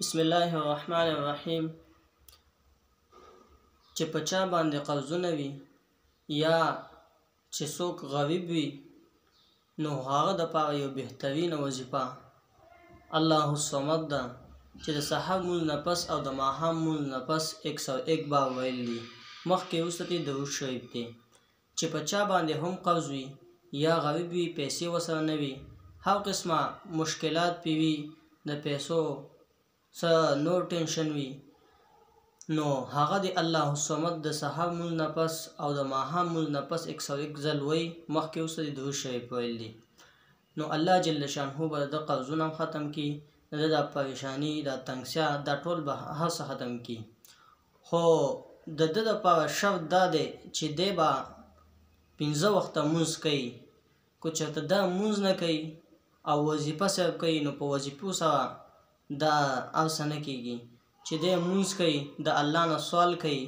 بسم الله الرحمن الرحیم. چې په چا باندې قرضونه وي یا چې څوک غریب وي، نو هغه دپاره یو بهترینه وظیفه الله الصمد ده چې د سحر مونځ نه پس او د ماښام مونځ نه پس 101 بار ویل دي. مخکې وروسته درود شریف دی. چې په چا باندې هم قرض وي یا غریب وي، پیسې ورسره نه وي، هر قسمه مشکلات پې وي، د پیسو څه نور ټینشن وي، نو هغه د الله الصمد د سحر مونځ نه پس او د ماښام مونځ نه پس 101 ځل وایي. مخکې وروسته د درود شریف ویل دي. نو الله جل شانه به د قرضونه هم ختم کړي، د دا پریشانی، دا تنګسیا، دا ټول به هر څه ختم کړي. خو د ده دپاره شرط دا دی چې دی به 5 وخته مونځ کوي. که چېرته دا مونځ نه کوي او وظیفه صرف کوي، نو په وظیفو سره دا هر څه نه کېږي. چې دی مونځ کوي، د الله نه سوال کوي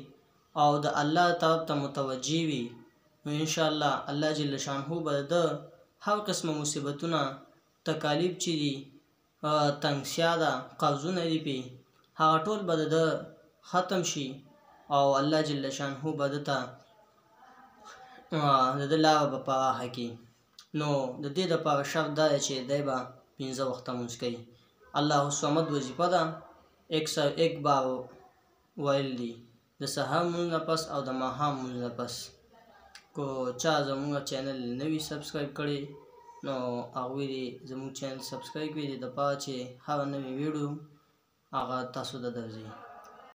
او د الله طرف ته متوجه وي، نو انشاءالله الله جل شانه به د هر قسمه مصیبتونه، تکالیف چې دي، تنګسیا ده، قرضونه دي پې، هغه ټول به د ختم شي او الله جل شانه به ده ته د ده لاره به پراخه کړي. نو د دې دپاره شرط دا دی چې دی به 5 وخته مونځ کوي. الله الصمد وظیفه ده 101 بار ویل دي، د سحر مونځ نه پس او د ماښام مونځ نه پس. که چا زموږ چینل نه وي سبسکرایب کړی، نو هغوی دې زموږ چینل سبسکرایب کړي، د دپاره چې هره نوې ویډیو هغه تاسو ته درځي.